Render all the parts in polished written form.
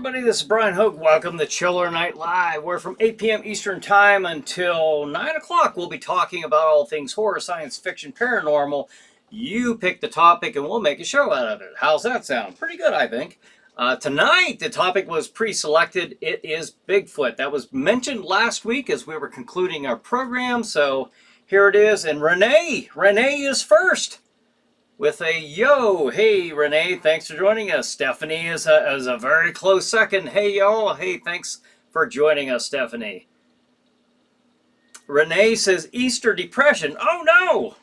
everybody, this is Bryan Hogue. Welcome to Chiller Night Live, where from 8 p.m. Eastern Time until 9 o'clock we'll be talking about all things horror, science fiction, paranormal. You pick the topic and we'll make a show out of it. How's that sound? Pretty good, I think. Tonight, the topic was pre-selected. It is Bigfoot. That was mentioned last week as we were concluding our program, so here it is. And Renee is first with a yo. Hey, Renee, thanks for joining us. Stephanie is a very close second. Hey, y'all. Hey, thanks for joining us, Stephanie. Renee says Easter depression. Oh, no.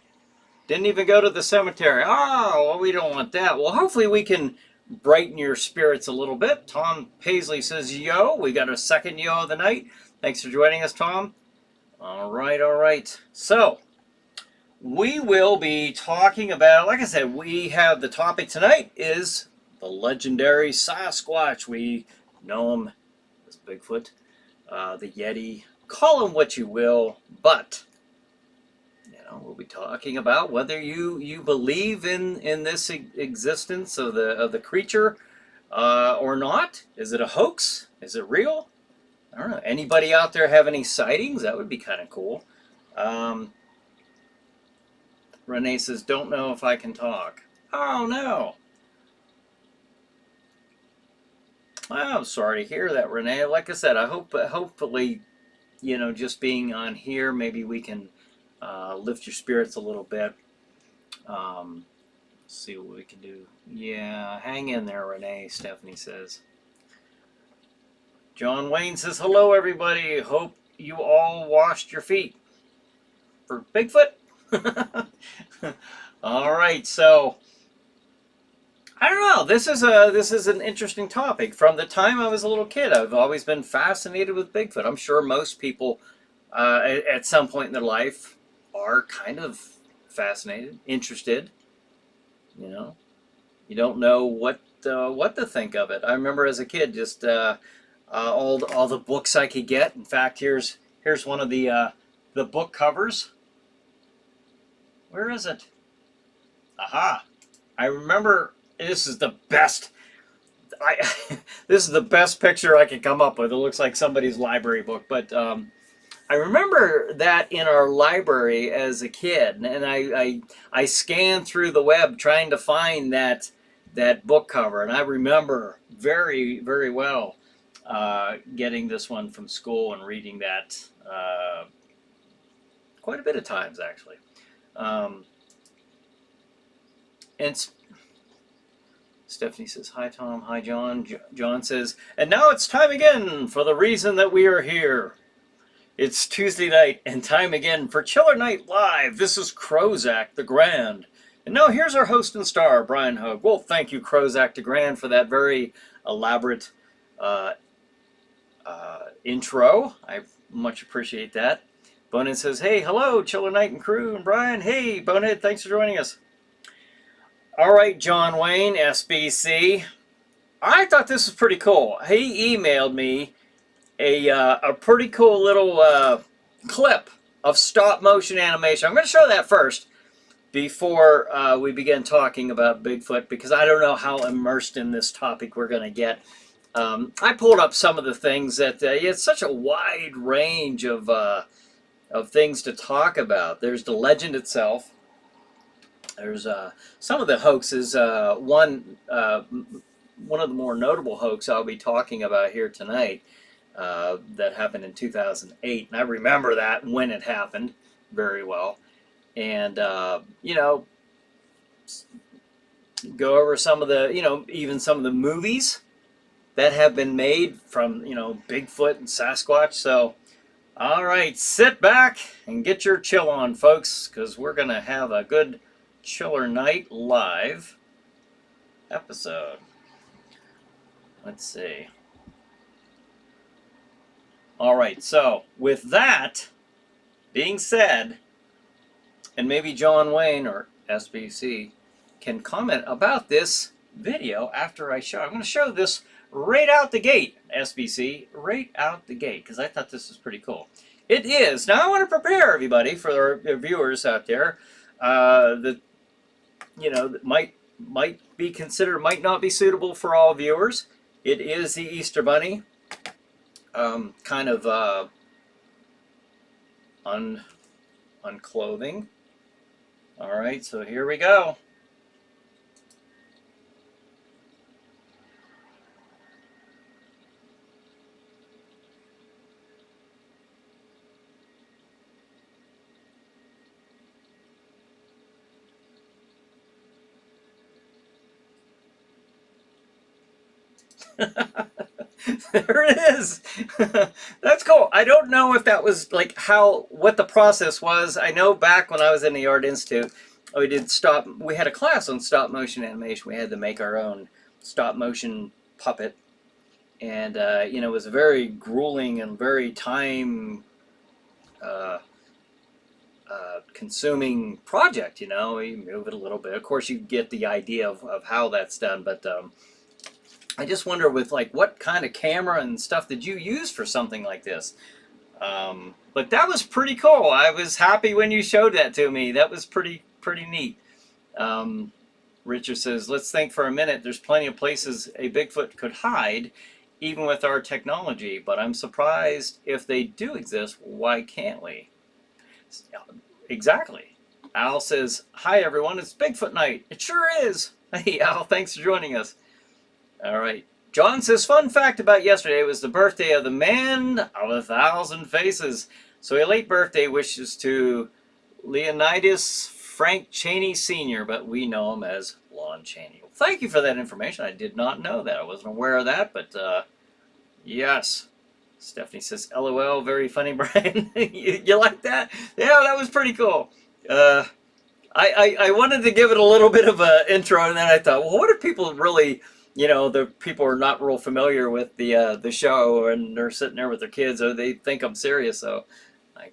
Didn't even go to the cemetery. Oh, well, we don't want that. Well, hopefully we can brighten your spirits a little bit. Tom Paisley says yo. We got a second yo of the night. Thanks for joining us, Tom. All right. So we will be talking about, like I said, we have the topic tonight is the legendary Sasquatch. We know him as Bigfoot, the Yeti. Call him what you will, but we'll be talking about whether you believe in this existence of the creature or not. Is it a hoax? Is it real? I don't know. Anybody out there have any sightings? That would be kind of cool. Renee says, don't know if I can talk. Oh, no. I'm sorry to hear that, Renee. Like I said, I hope, hopefully, just being on here, maybe we can lift your spirits a little bit. See what we can do. Yeah, hang in there, Renee, Stephanie says. John Wayne says, hello, everybody. Hope you all washed your feet. For Bigfoot? All right, so I don't know. This is an interesting topic. From the time I was a little kid, I've always been fascinated with Bigfoot. I'm sure most people at some point in their life are kind of fascinated, interested. You don't know what to think of it. I remember as a kid, just all the books I could get. In fact, here's one of the book covers. Where is it? Aha! I remember this is the best. This is the best picture I could come up with. It looks like somebody's library book, but I remember that in our library as a kid, and I scanned through the web trying to find that book cover, and I remember very, very well getting this one from school and reading that quite a bit of times, actually. And Stephanie says, hi, Tom. Hi, John. John says, and now it's time again for the reason that we are here. It's Tuesday night and time again for Chiller Night Live. This is Crozak the Grand. And now here's our host and star, Bryan Hogue. Well, thank you, Crozak the Grand, for that very elaborate intro. I much appreciate that. Bonehead says, hey, hello, Chiller Night and crew, and Bryan. Hey, Bonehead, thanks for joining us. All right, John Wayne, SBC. I thought this was pretty cool. He emailed me a pretty cool little clip of stop-motion animation. I'm going to show that first before we begin talking about Bigfoot, because I don't know how immersed in this topic we're going to get. I pulled up some of the things that it's such a wide range of things to talk about. There's the legend itself. There's some of the hoaxes. One of the more notable hoax I'll be talking about here tonight that happened in 2008, and I remember that when it happened very well. And go over some of the even some of the movies that have been made from Bigfoot and Sasquatch. So all right, sit back and get your chill on, folks, because we're going to have a good Chiller Night Live episode. Let's see. All right, so with that being said, and maybe John Wayne or SBC can comment about this video after I show. I'm going to show this right out the gate, SBC, right out the gate, because I thought this was pretty cool. It is. Now I want to prepare everybody for our viewers out there that might be considered, might not be suitable for all viewers. It is the Easter Bunny, kind of unclothing. All right, so here we go. There it is. That's cool. I don't know if that was like what the process was. I know back when I was in the Art Institute, we had a class on stop motion animation. We had to make our own stop motion puppet. And, it was a very grueling and very time uh, consuming project, you move it a little bit. Of course, you get the idea of how that's done, but I just wonder with like what kind of camera and stuff did you use for something like this? But that was pretty cool. I was happy when you showed that to me. That was pretty neat. Richard says, let's think for a minute. There's plenty of places a Bigfoot could hide, even with our technology, but I'm surprised if they do exist, why can't we? Exactly. Al says, hi everyone, it's Bigfoot night. It sure is. Hey Al, thanks for joining us. All right. John says, fun fact about yesterday, it was the birthday of the man of 1,000 faces. So a late birthday wishes to Leonidas Frank Cheney Sr., but we know him as Lon Chaney. Well, thank you for that information. I did not know that. I wasn't aware of that, but yes. Stephanie says, LOL, very funny, Brian. you like that? Yeah, that was pretty cool. I wanted to give it a little bit of an intro, and then I thought, well, what if people really, the people are not real familiar with the show, and they're sitting there with their kids, or they think I'm serious, so I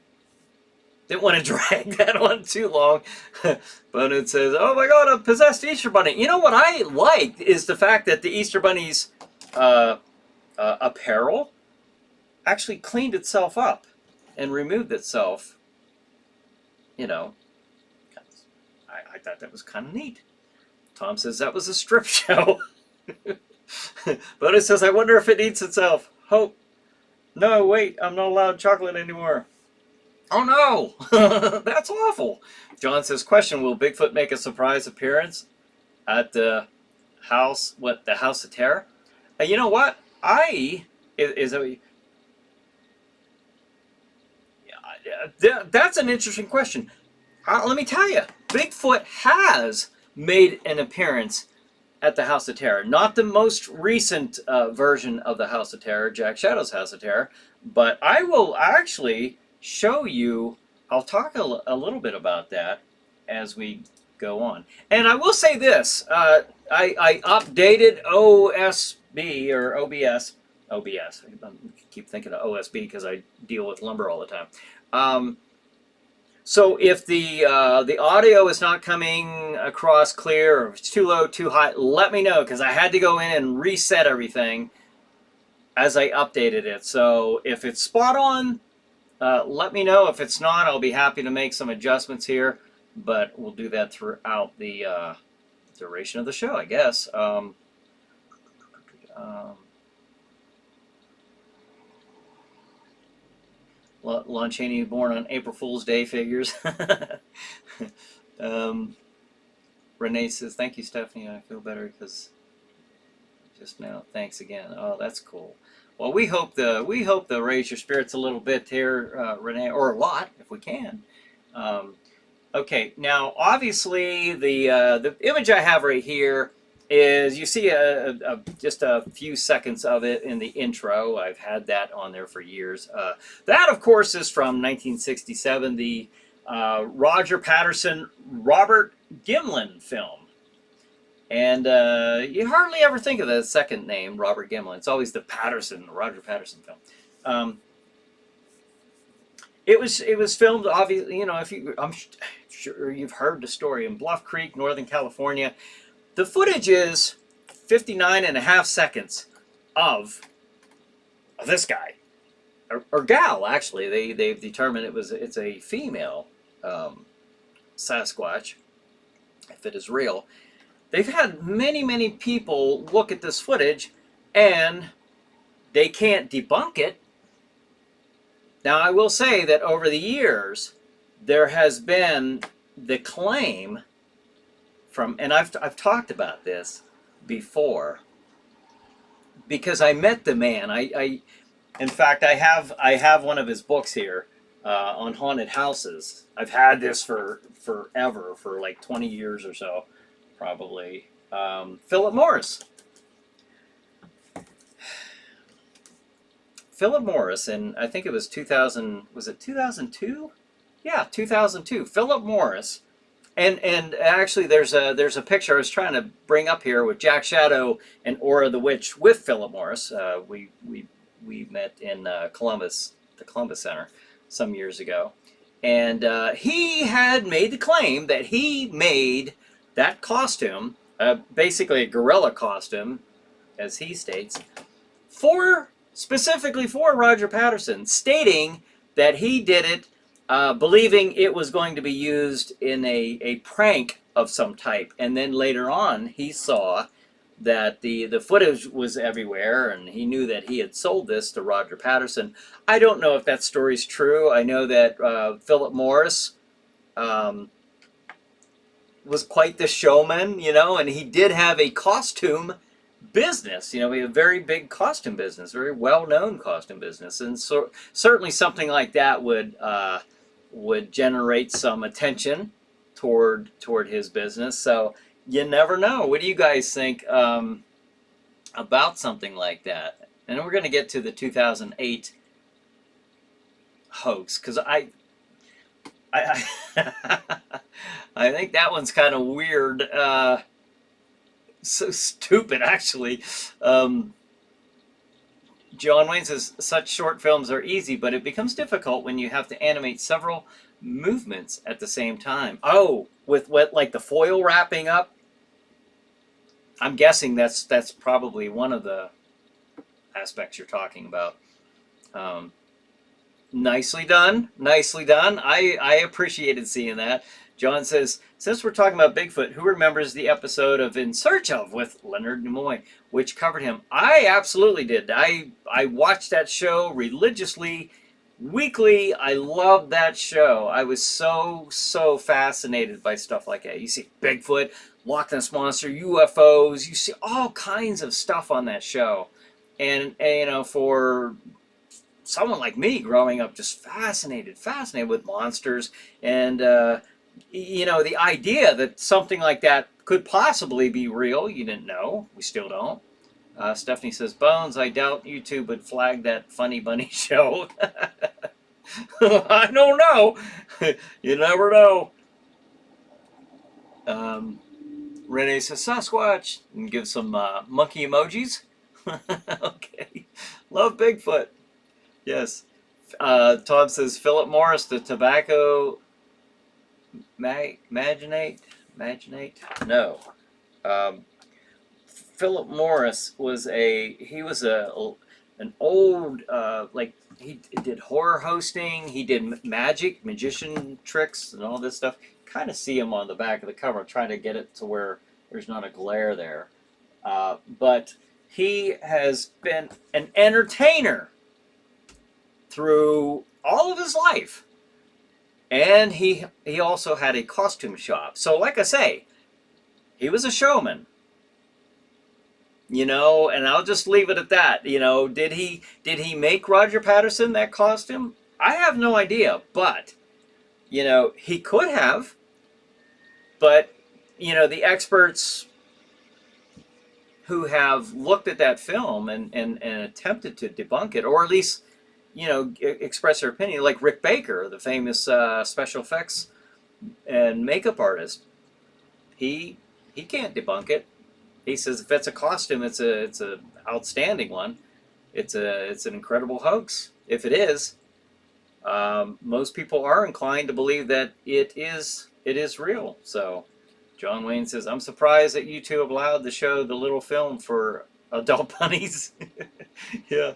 didn't want to drag that on too long. But it says, oh my God, a possessed Easter Bunny. You know what I liked is the fact that the Easter Bunny's apparel actually cleaned itself up and removed itself. I thought that was kind of neat. Tom says that was a strip show. But it says, I wonder if it eats itself. Hope. No, wait, I'm not allowed chocolate anymore. Oh no, that's awful. John says, question, will Bigfoot make a surprise appearance at the house, the House of Terror? You know what? That's an interesting question. Let me tell you, Bigfoot has made an appearance at the House of Terror. Not the most recent version of the House of Terror, Jack Shadow's House of Terror, but I will actually show you, I'll talk a little bit about that as we go on. And I will say this, I updated OSB or OBS. I keep thinking of OSB because I deal with lumber all the time. So if the audio is not coming across clear, or if it's too low, too high, let me know, because I had to go in and reset everything as I updated it. So if it's spot on, let me know. If it's not, I'll be happy to make some adjustments here, but we'll do that throughout the duration of the show, I guess. Lon Chaney born on April Fool's Day figures. Renee says, thank you, Stephanie. I feel better because just now. Thanks again. Oh, that's cool. Well, we hope to raise your spirits a little bit here, Renee, or a lot if we can. Okay, now obviously the image I have right here is, you see just a few seconds of it in the intro. I've had that on there for years. That, of course, is from 1967, the Roger Patterson, Robert Gimlin film. And you hardly ever think of the second name, Robert Gimlin. It's always the Roger Patterson film. It was filmed, obviously, I'm sure you've heard the story, in Bluff Creek, Northern California. The footage is 59.5 seconds of this guy, or gal, actually. They've determined it's a female Sasquatch, if it is real. They've had many people look at this footage, and they can't debunk it. Now, I will say that over the years, there has been the claim from, and I've talked about this before, because I met the man. In fact, I have one of his books here on haunted houses. I've had this for forever, for like 20 years or so, probably. Philip Morris. Philip Morris, and I think it was 2000. Was it 2002? Yeah, 2002. Philip Morris, and actually, there's a picture I was trying to bring up here with Jack Shadow and Aura the Witch with Philip Morris. We met in Columbus, the Columbus Center, some years ago, and he had made the claim that he made that costume, basically a gorilla costume, as he states, specifically for Roger Patterson, stating that he did it believing it was going to be used in a prank of some type. And then later on, he saw that the footage was everywhere, and he knew that he had sold this to Roger Patterson. I don't know if that story's true. I know that Philip Morris was quite the showman, and he did have a costume business. We have a very big costume business, very well-known costume business, and so certainly something like that would generate some attention toward his business. So you never know. What do you guys think about something like that? And we're going to get to the 2008 hoax, because I I think that one's kind of weird. So stupid, actually. John Wayne says, such short films are easy, but it becomes difficult when you have to animate several movements at the same time. Oh, with what, like the foil wrapping up? I'm guessing that's probably one of the aspects you're talking about. Nicely done. Nicely done. I appreciated seeing that. John says, since we're talking about Bigfoot, who remembers the episode of In Search Of with Leonard Nimoy, which covered him? I absolutely did. I watched that show religiously, weekly. I loved that show. I was so fascinated by stuff like that. You see Bigfoot, Loch Ness Monster, UFOs. You see all kinds of stuff on that show. And for someone like me growing up, just fascinated with monsters, and the idea that something like that could possibly be real, you didn't know. We still don't. Stephanie says, Bones, I doubt YouTube would flag that Funny Bunny show. I don't know. You never know. Renee says, Sasquatch, and give some monkey emojis. Okay. Love Bigfoot. Yes. Tom says, Philip Morris, the tobacco magnate? No. Philip Morris was an old, he did horror hosting, he did magician tricks and all this stuff. Kind of see him on the back of the cover. I'm trying to get it to where there's not a glare there. But he has been an entertainer through all of his life. And he also had a costume shop. So like I say, he was a showman. And I'll just leave it at that. Did he make Roger Patterson that costume? I have no idea, but he could have. But the experts who have looked at that film and attempted to debunk it, or at least express their opinion, like Rick Baker, the famous special effects and makeup artist. He can't debunk it. He says if it's a costume, it's a outstanding one. It's an incredible hoax. If it is, most people are inclined to believe that it is real. So John Wayne says, I'm surprised that YouTube allowed to show the little film for adult bunnies. Yeah.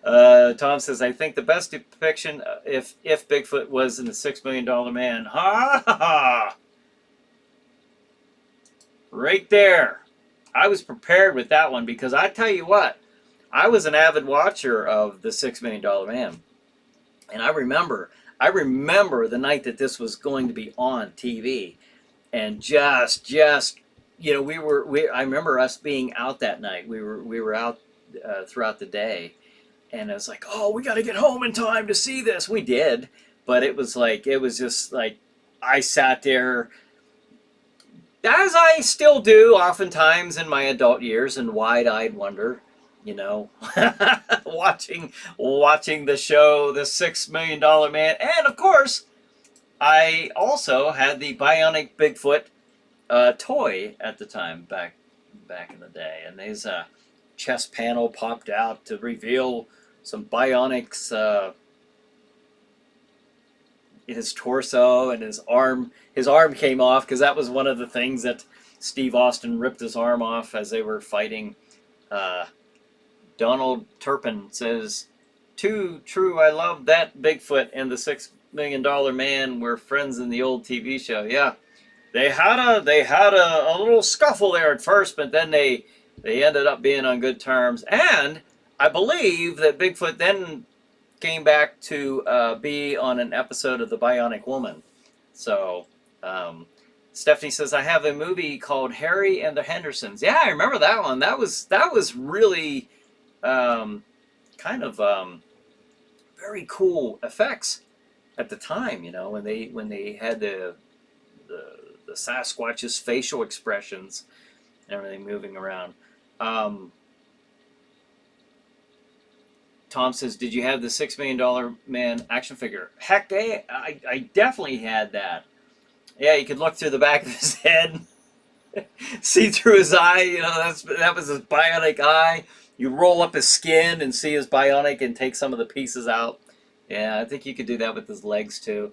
Tom says, I think the best depiction, if Bigfoot was in the $6 Million Man. Ha ha ha! Right there. I was prepared with that one, because I tell you what, I was an avid watcher of the $6 Million Man, and I remember the night that this was going to be on TV, and just I remember us being out that night. We were out throughout the day, and I was like, oh, we got to get home in time to see this. We did, but it was just like I sat there, as I still do oftentimes in my adult years, in wide-eyed wonder, you know, watching the show, The $6 Million Man, and of course, I also had the Bionic Bigfoot toy at the time back in the day, and his chest panel popped out to reveal some bionics, his torso and his arm. His arm came off because that was one of the things that Steve Austin ripped his arm off as they were fighting. Donald Turpin says, "Too true. I love that Bigfoot and the $6 Million Man were friends in the old TV show." Yeah, they had a little scuffle there at first, but then they ended up being on good terms. And I believe that Bigfoot then came back to be on an episode of The Bionic Woman. So Stephanie says, I have a movie called Harry and the Hendersons. Yeah, I remember that one. That was really kind of very cool effects at the time, you know, when they had the Sasquatch's facial expressions and everything moving around. Tom says, did you have the $6 Million Man action figure? Heck, I definitely had that. Yeah, you could look through the back of his head, see through his eye. You know, that was his bionic eye. You roll up his skin and see his bionic and take some of the pieces out. Yeah, I think you could do that with his legs too.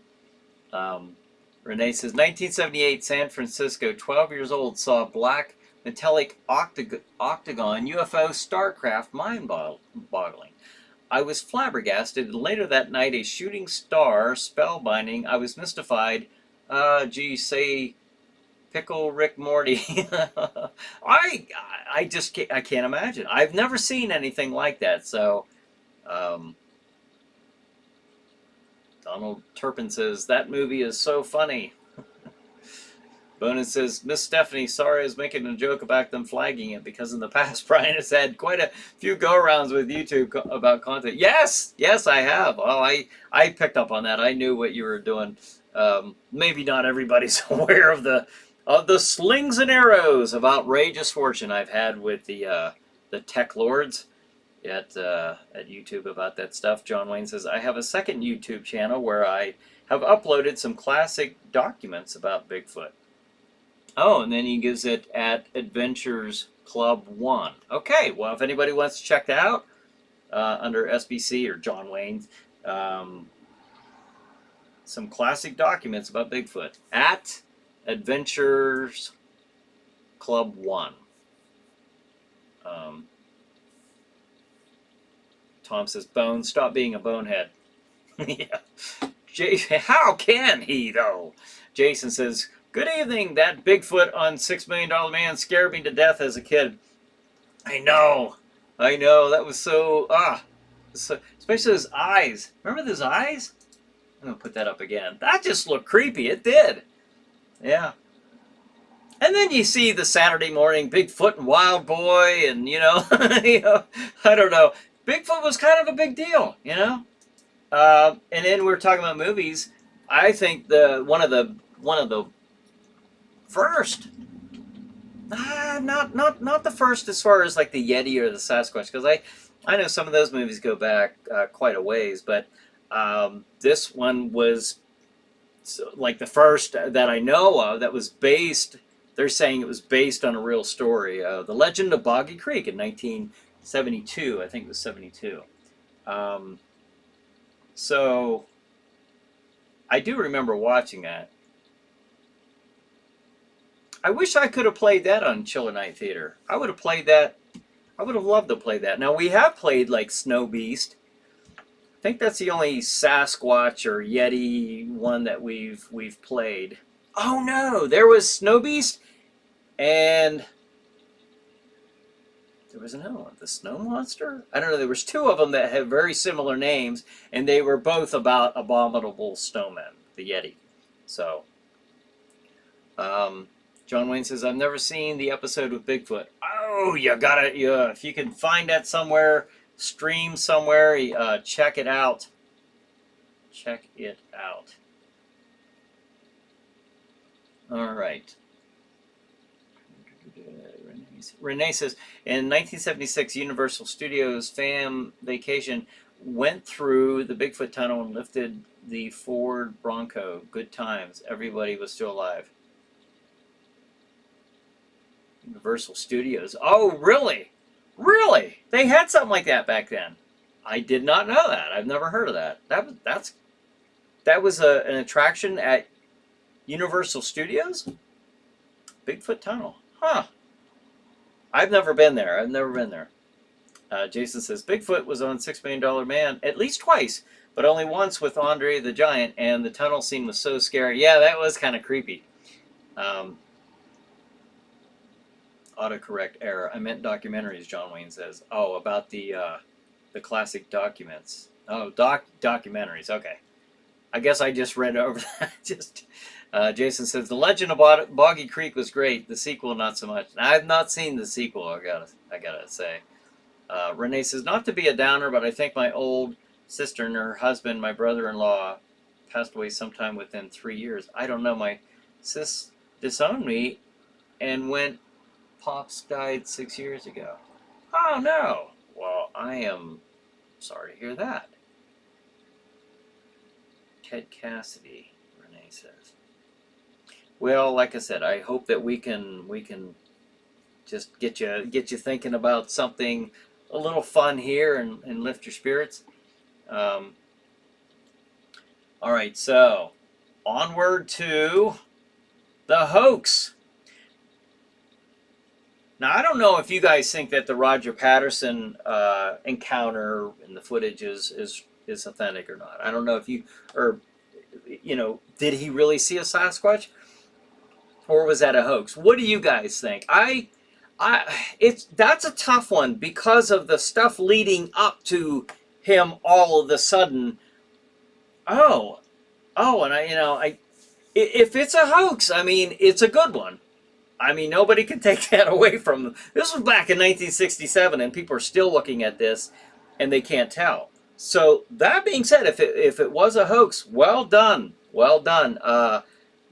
Renee says, 1978, San Francisco, 12 years old, saw a black metallic octagon UFO starcraft, mind-boggling. I was flabbergasted, and later that night, a shooting star spellbinding. I was mystified. Gee, say, pickle Rick Morty. I just can't imagine. I've never seen anything like that. So, Donald Turpin says, that movie is so funny. Bonin says, Miss Stephanie, sorry I was making a joke about them flagging it, because in the past, Brian has had quite a few go-arounds with YouTube about content. Yes, I have. Well, I picked up on that. I knew what you were doing. Maybe not everybody's aware of the slings and arrows of outrageous fortune I've had with the tech lords at YouTube about that stuff. John Wayne says, I have a second YouTube channel where I have uploaded some classic documents about Bigfoot. Oh, and then he gives it at Adventures Club 1. Okay, well, if anybody wants to check that out, under SBC or John Wayne, some classic documents about Bigfoot at Adventures Club 1. Tom says, Bones, stop being a bonehead. Yeah. How can he, though? Jason says, good evening. That Bigfoot on $6 Million Man scared me to death as a kid. I know. That was so, especially his eyes. Remember those eyes? I'm going to put that up again. That just looked creepy. It did. Yeah. And then you see the Saturday morning Bigfoot and Wild Boy, and, you know, I don't know. Bigfoot was kind of a big deal, you know? And then we're talking about movies. I think one of the first, not the first as far as like the Yeti or the Sasquatch, because I know some of those movies go back quite a ways, but this one was like the first that I know of that was based. They're saying it was based on a real story. The Legend of Boggy Creek in 1972. I think it was 72. So I do remember watching that. I wish I could have played that on Chiller Night Theater. I would have played that. I would have loved to play that. Now, we have played like Snow Beast. I think that's the only Sasquatch or Yeti one that we've played. Oh no, there was Snow Beast, and There was another one, the Snow Monster? I don't know, there was two of them that had very similar names, and they were both about abominable snowmen, the Yeti. So, John Wayne says, I've never seen the episode with Bigfoot. Oh, you gotta, if you can find that somewhere, stream somewhere, check it out. Check it out. All right. Renee says, in 1976, Universal Studios Fam Vacation went through the Bigfoot tunnel and lifted the Ford Bronco. Good times. Everybody was still alive. Universal Studios. Oh, really? Really? They had something like that back then. I did not know that. I've never heard of that. That was an attraction at Universal Studios? Bigfoot Tunnel. Huh. I've never been there. I've never been there. Jason says, Bigfoot was on $6 Million Man at least twice, but only once with Andre the Giant, and the tunnel scene was so scary. Yeah, that was kind of creepy. Autocorrect error. I meant documentaries, John Wayne says. Oh, about the classic documents. Oh, documentaries. Okay. I guess I just read over that. Jason says, the Legend of Boggy Creek was great. The sequel, not so much. I've not seen the sequel, I gotta say. Renee says, not to be a downer, but I think my old sister and her husband, my brother-in-law, passed away sometime within 3 years. I don't know. My sis disowned me, and when Pops died 6 years ago. Oh, no. Well, I am sorry to hear that. Ted Cassidy, Renee says. Well, like I said, I hope that we can just get you thinking about something a little fun here and lift your spirits. All right, so onward to the hoax. Now, I don't know if you guys think that the Roger Patterson encounter in the footage is authentic or not. I don't know if did he really see a Sasquatch, or was that a hoax? What do you guys think? That's a tough one because of the stuff leading up to him all of a sudden. If it's a hoax, I mean, it's a good one. I mean, nobody can take that away from them. This was back in 1967, and people are still looking at this, and they can't tell. So that being said, if it was a hoax, well done, well done.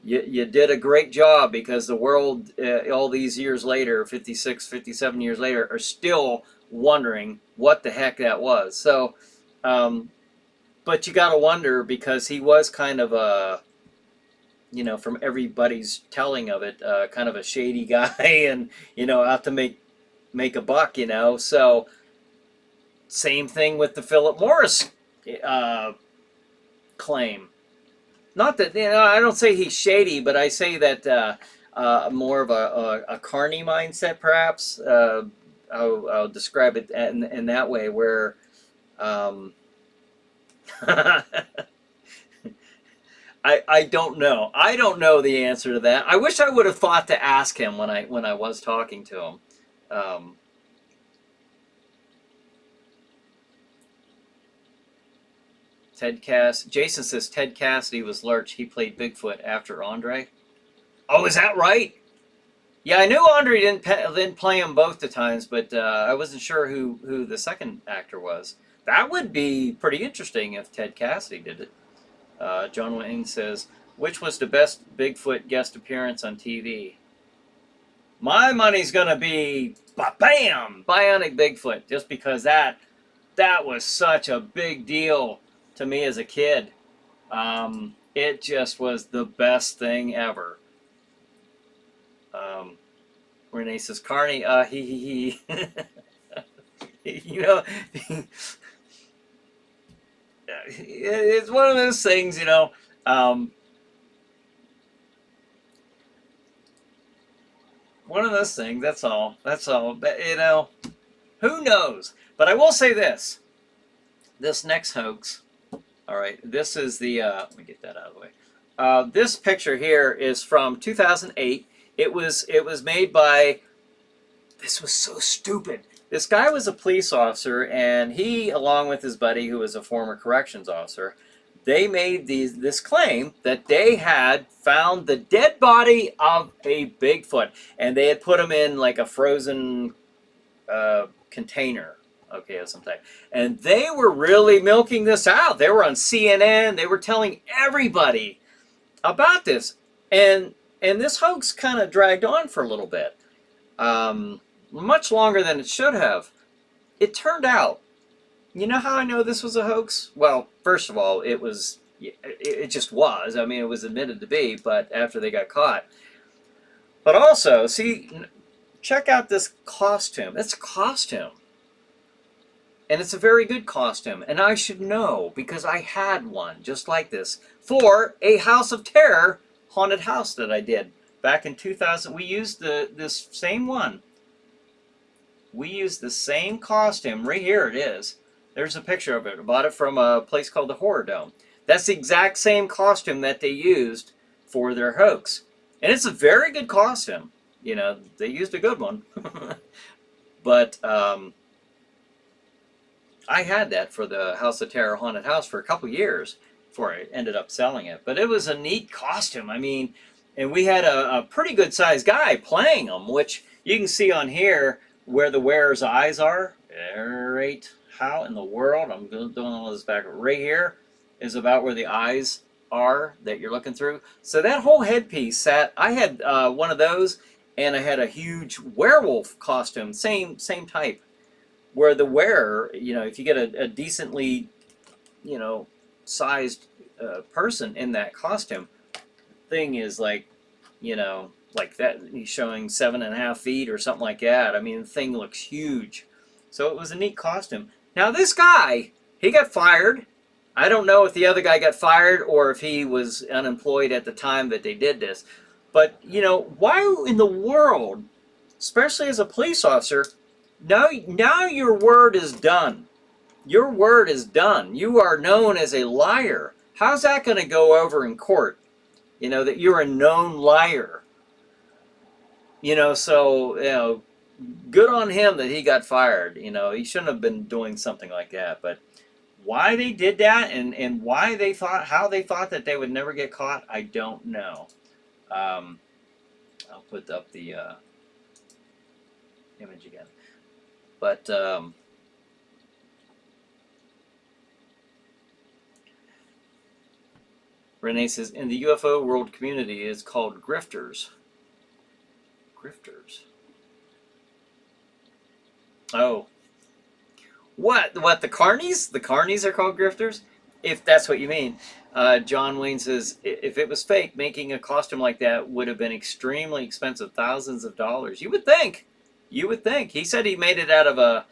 You did a great job, because the world, all these years later, 56, 57 years later, are still wondering what the heck that was. So, but you got to wonder, because he was kind of a, from everybody's telling of it, kind of a shady guy, and, out to make a buck, So, same thing with the Philip Morris claim. Not that, I don't say he's shady, but I say that more of a carny mindset, perhaps. I'll describe it in that way, where I don't know. I don't know the answer to that. I wish I would have thought to ask him when I was talking to him. Jason says Ted Cassidy was Lurch. He played Bigfoot after Andre. Oh, is that right? Yeah, I knew Andre didn't play him both the times, but I wasn't sure who the second actor was. That would be pretty interesting if Ted Cassidy did it. John Wayne says, which was the best Bigfoot guest appearance on TV? My money's going to be, bam, Bionic Bigfoot, just because that was such a big deal to me as a kid. It just was the best thing ever. Renee says, Carney, he. It's one of those things, one of those things, that's all. But, who knows? But I will say this. This next hoax, all right, this is the, let me get that out of the way. This picture here is from 2008. It was made by, this was so stupid. This guy was a police officer, and he, along with his buddy, who was a former corrections officer, they made this claim that they had found the dead body of a Bigfoot, and they had put him in like a frozen container, okay, of some type. And they were really milking this out. They were on CNN. They were telling everybody about this, and this hoax kind of dragged on for a little bit, much longer than it should have. It turned out, you know how I know this was a hoax? Well, first of all, it just was. I mean, it was admitted to be, but after they got caught. But also, see, check out this costume. It's a costume. And it's a very good costume. And I should know, because I had one just like this for a House of Terror haunted house that I did back in 2000. We used this same one. We used the same costume. Right here it is. There's a picture of it. I bought it from a place called the Horror Dome. That's the exact same costume that they used for their hoax. And it's a very good costume. You know, they used a good one. But I had that for the House of Terror haunted house for a couple years before I ended up selling it. But it was a neat costume. I mean, and we had a pretty good sized guy playing them, which you can see on here where the wearer's eyes are. Right. How in the world? I'm doing all this back. Right here is about where the eyes are that you're looking through. So that whole headpiece sat. I had one of those, and I had a huge werewolf costume, same type, where the wearer, you know, if you get a decently, you know, sized person in that costume, thing is like, you know, like that. He's showing 7.5 feet or something like that. I mean, the thing looks huge. So it was a neat costume. Now this guy, he got fired. I don't know if the other guy got fired or if he was unemployed at the time that they did this. But, you know, why in the world, especially as a police officer, now your word is done. Your word is done. You are known as a liar. How's that going to go over in court? You know, that you're a known liar. You know, so, you know, good on him that he got fired. You know, he shouldn't have been doing something like that. But why they did that and why they thought, how they thought that they would never get caught, I don't know. I'll put up the image again. But Renee says, in the UFO world community, it's called grifters. Grifters. Oh. What, the carnies? The carnies are called grifters? If that's what you mean. John Wayne says, if it was fake, making a costume like that would have been extremely expensive, thousands of dollars. You would think. You would think. He said he made it out of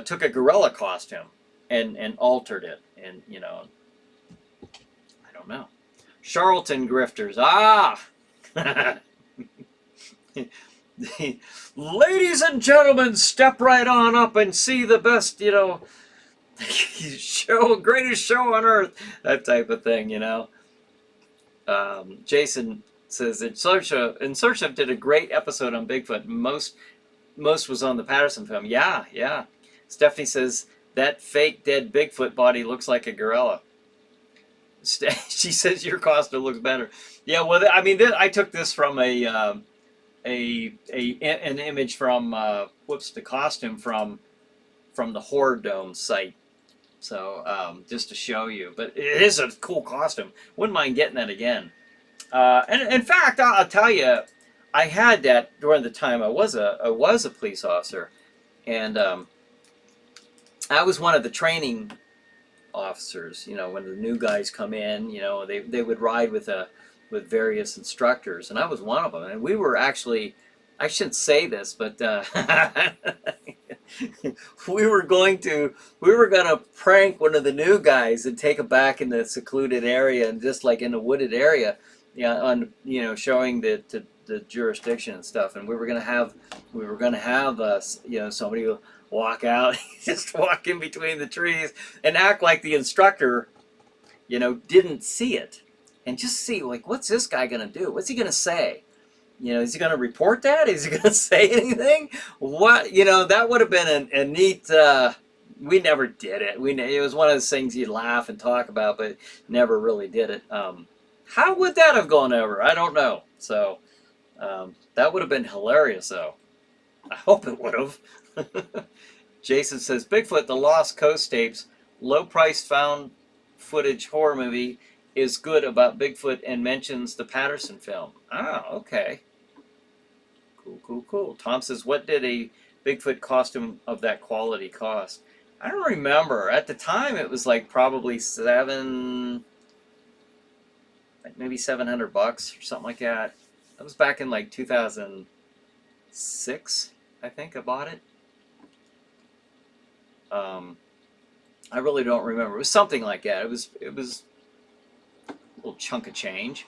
took a gorilla costume and altered it. And, you know, I don't know. Charlton grifters. Ah! Ladies and gentlemen, step right on up and see the best, you know, greatest show on earth, that type of thing, you know. Jason says In Search Of did a great episode on Bigfoot. Most was on the Patterson film. Yeah. Stephanie says that fake dead Bigfoot body looks like a gorilla. She says your costume looks better. Yeah, well, I mean, I took this from an image from the costume from the Horror Dome site. So just to show you, but it is a cool costume. Wouldn't mind getting that again. And in fact, I'll tell you, I had that during the time I was a police officer, and I was one of the training officers. You know, when the new guys come in, you know, they would ride with various instructors, and I was one of them. And we were actually, I shouldn't say this, but we were gonna prank one of the new guys and take him back in the secluded area and just like in the wooded area, yeah, on, you know, showing the jurisdiction and stuff. And we were gonna have you know, somebody walk out, just walk in between the trees and act like the instructor, you know, didn't see it, and just see like, what's this guy gonna do? What's he gonna say? Is he going to report that? Is he going to say anything? What, that would have been a neat. We never did it. It was one of those things you'd laugh and talk about, but never really did it. How would that have gone over? I don't know. So that would have been hilarious, though. I hope it would have. Jason says, Bigfoot, the Lost Coast tapes, low-priced found footage horror movie is good about Bigfoot and mentions the Patterson film. Ah, okay. Cool. Tom says, what did a Bigfoot costume of that quality cost? I don't remember. At the time, it was like probably maybe $700 or something like that. That was back in like 2006, I think I bought it. I really don't remember. It was something like that. It was a little chunk of change.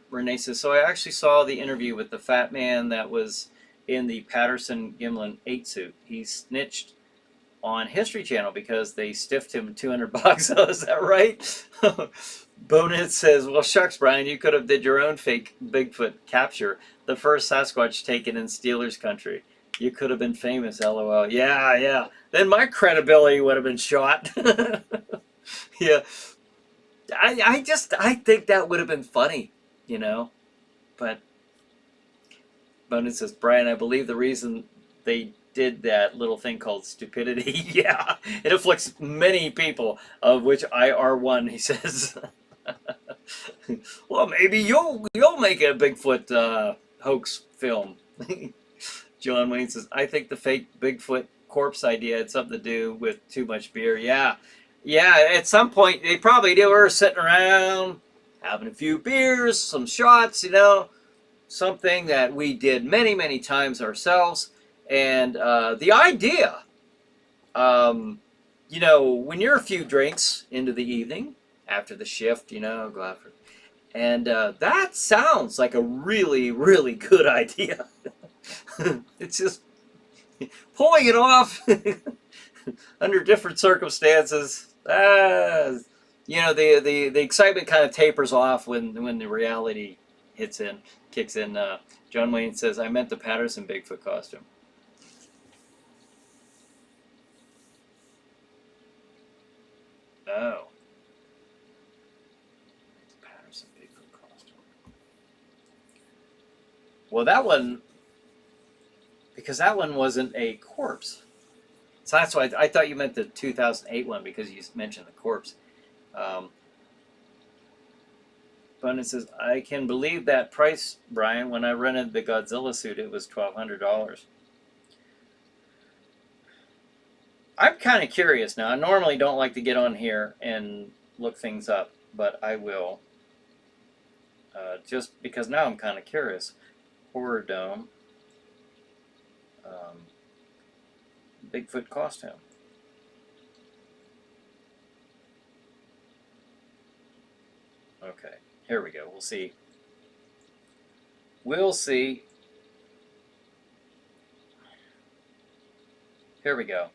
Renee says, so I actually saw the interview with the fat man that was in the Patterson Gimlin 8 suit. He snitched on History Channel because they stiffed him $200. Oh, is that right? Bonehead says, well, shucks, Brian, you could have did your own fake Bigfoot capture, the first Sasquatch taken in Steelers country. You could have been famous, LOL. Yeah. Then my credibility would have been shot. Yeah. I think that would have been funny, But Bonehead says, Brian, I believe the reason they did that little thing called stupidity, yeah, it afflicts many people, of which I are one, he says. Well, maybe you'll make a Bigfoot hoax film. John Wayne says, I think the fake Bigfoot corpse idea had something to do with too much beer. Yeah, at some point they probably were sitting around having a few beers, some shots, something that we did many, many times ourselves. And the idea, when you're a few drinks into the evening, after the shift, go out for, and that sounds like a really, really good idea. It's just pulling it off under different circumstances. The excitement kind of tapers off when the reality kicks in. John Wayne says, I meant the Patterson Bigfoot costume. Oh. Patterson Bigfoot costume. Well, because that one wasn't a corpse. So that's why I thought you meant the 2008 one because you mentioned the corpse. Abundance says, I can believe that price, Brian. When I rented the Godzilla suit, it was $1,200. I'm kind of curious now. I normally don't like to get on here and look things up, but I will. Just because now I'm kind of curious. Horror Dome. Bigfoot costume. Okay, here we go. We'll see. Here we go.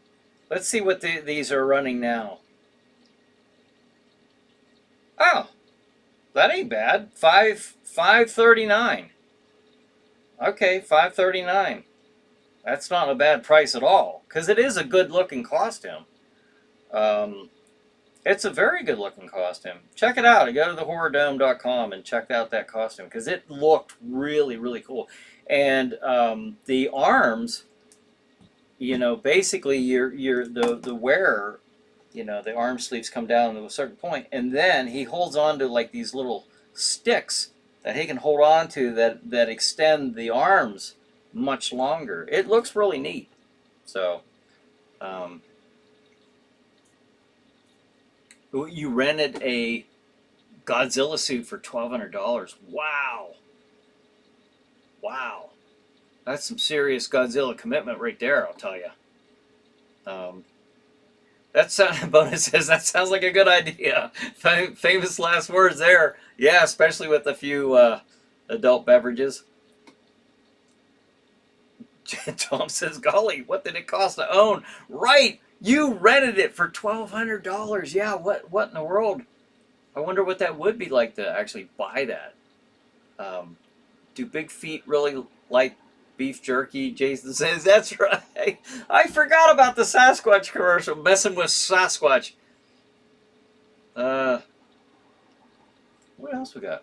Let's see what these are running now. Oh, that ain't bad. $539. Okay, $539. That's not a bad price at all, because it is a good-looking costume. It's a very good-looking costume. Check it out. Go to thehorrordome.com and check out that costume, because it looked really, really cool. And the arms, basically the wearer, the arm sleeves come down to a certain point, and then he holds on to like these little sticks that he can hold on to that extend the arms much longer. It looks really neat. So, you rented a Godzilla suit for $1,200. Wow. That's some serious Godzilla commitment right there, I'll tell you. Bonus says, that sounds like a good idea. Famous last words there. Yeah, especially with a few adult beverages. Tom says, golly, what did it cost to own? Right, you rented it for $1,200. Yeah, what in the world? I wonder what that would be like to actually buy that. Do big feet really like beef jerky? Jason says, that's right. I forgot about the Sasquatch commercial, messing with Sasquatch. What else we got?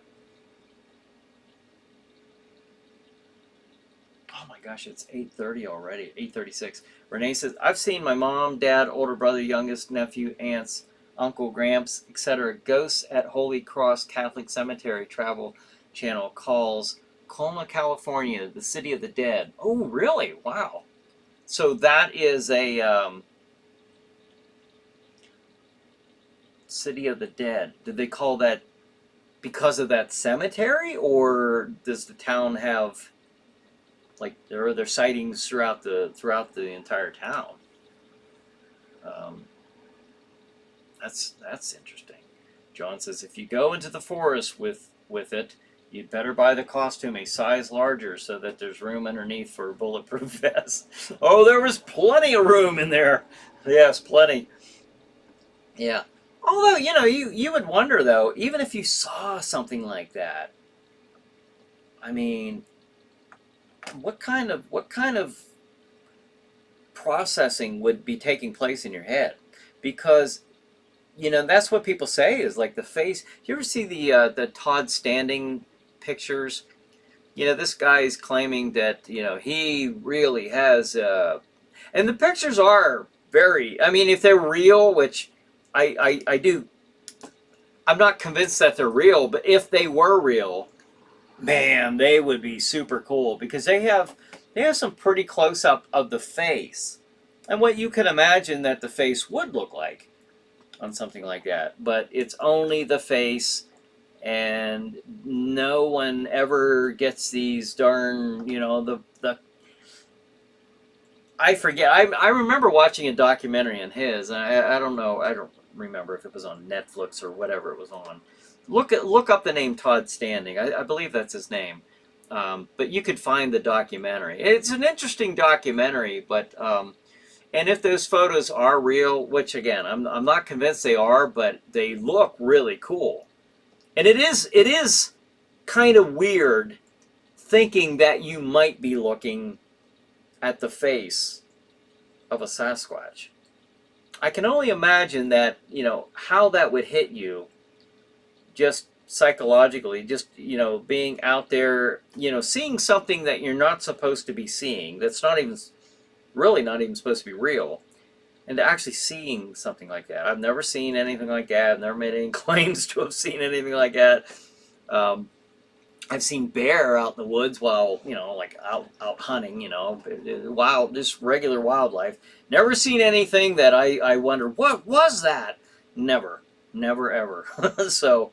Oh my gosh, it's 8:30 already. 8:36. Renee says, I've seen my mom, dad, older brother, youngest nephew, aunts, uncle, gramps, etc. Ghosts at Holy Cross Catholic Cemetery. Travel Channel calls Colma, California, the city of the dead. Oh, really? Wow. So that is a city of the dead. Did they call that because of that cemetery, or does the town have, like, are there sightings throughout the entire town? That's interesting. John says, if you go into the forest with it, you'd better buy the costume a size larger so that there's room underneath for a bulletproof vest. Oh, there was plenty of room in there. Yes, plenty. Yeah. Although, you know, you would wonder, though, even if you saw something like that, I mean, what kind of processing would be taking place in your head? Because, you know, that's what people say is like the face. You ever see the Todd Standing pictures? You know, this guy's claiming that, you know, he really has, and the pictures are very, I mean, if they're real, which I do, I'm not convinced that they're real, but if they were real, man, they would be super cool because they have some pretty close up of the face and what you can imagine that the face would look like on something like that. But it's only the face, and no one ever gets these darn, you know, the I forget. I remember watching a documentary on his. I don't know. I don't remember if it was on Netflix or whatever it was on. Look up the name Todd Standing. I believe that's his name. But you could find the documentary. It's an interesting documentary, but and if those photos are real, which again I'm not convinced they are, but they look really cool. And it is kind of weird thinking that you might be looking at the face of a Sasquatch. I can only imagine that, you know, how that would hit you just psychologically, just, you know, being out there, you know, seeing something that you're not supposed to be seeing, that's not even, really not even supposed to be real, and actually seeing something like that. I've never seen anything like that. I've never made any claims to have seen anything like that. I've seen bear out in the woods while, you know, like out hunting, you know, wild, just regular wildlife. Never seen anything that I wonder, what was that? Never ever. So,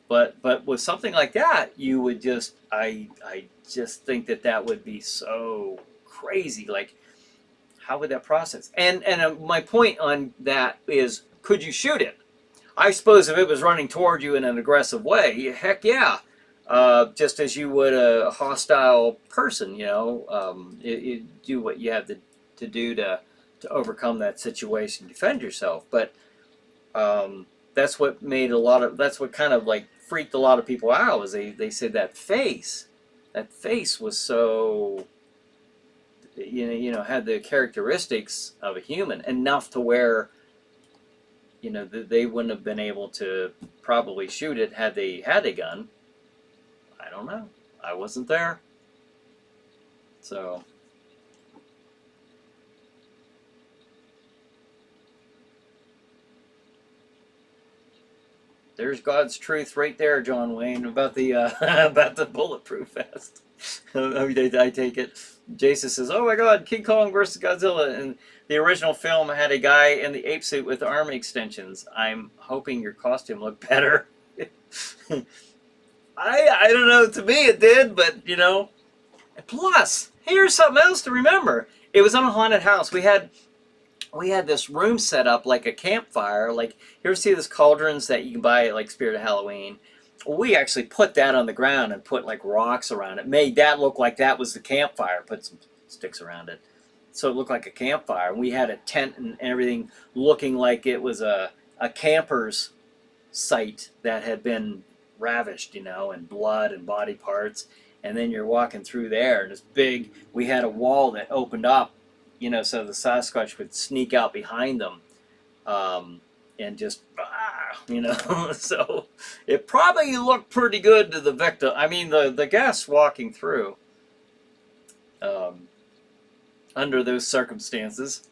but with something like that, you would just, I just think that would be so crazy. Like, how would that process? And my point on that is, could you shoot it? I suppose if it was running toward you in an aggressive way, heck yeah. Just as you would a hostile person, you know, you do what you have to do to overcome that situation, defend yourself. But that's what made that's what kind of like freaked a lot of people out, was they said that face was so, you know, had the characteristics of a human, enough to where, you know, they wouldn't have been able to probably shoot it had they had a gun. I don't know. I wasn't there. So, there's God's truth right there, John Wayne, about the about the bulletproof vest. I take it. Jason says, "Oh my God, King Kong versus Godzilla, and the original film had a guy in the ape suit with arm extensions. I'm hoping your costume looked better." I don't know. To me, it did, but you know. Plus, here's something else to remember. It was on a haunted house. We had this room set up like a campfire. Like, you ever see those cauldrons that you can buy at like Spirit of Halloween? We actually put that on the ground and put like rocks around it. Made that look like that was the campfire. Put some sticks around it, so it looked like a campfire. And we had a tent and everything, looking like it was a camper's site that had been ravished, you know, and blood and body parts. And then you're walking through there, and it's big. We had a wall that opened up, you know, so the Sasquatch would sneak out behind them, and just, you know. So it probably looked pretty good to the victim. I mean, the guests walking through under those circumstances.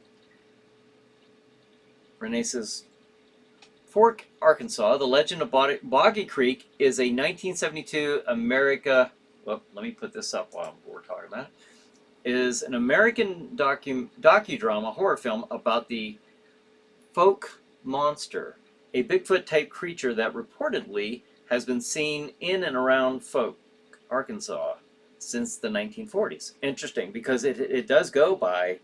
Renee says, Fork, Arkansas, The Legend of Boggy Creek is a 1972 America. Well, let me put this up while we're talking about it. Is an American docudrama horror film about the folk monster, a Bigfoot-type creature that reportedly has been seen in and around Folk, Arkansas, since the 1940s. Interesting, because it does go by,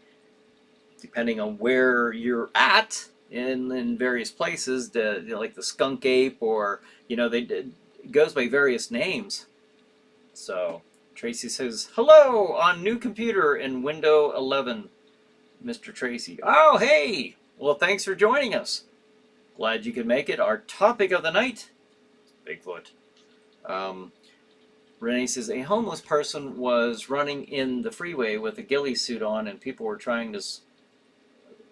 depending on where you're at in various places, you know, like the skunk ape, or, you know, it goes by various names. So Tracy says, hello on new computer in Windows 11, Mr. Tracy. Oh, hey! Well, thanks for joining us. Glad you could make it. Our topic of the night, Bigfoot. Renee says, a homeless person was running in the freeway with a ghillie suit on, and people were trying to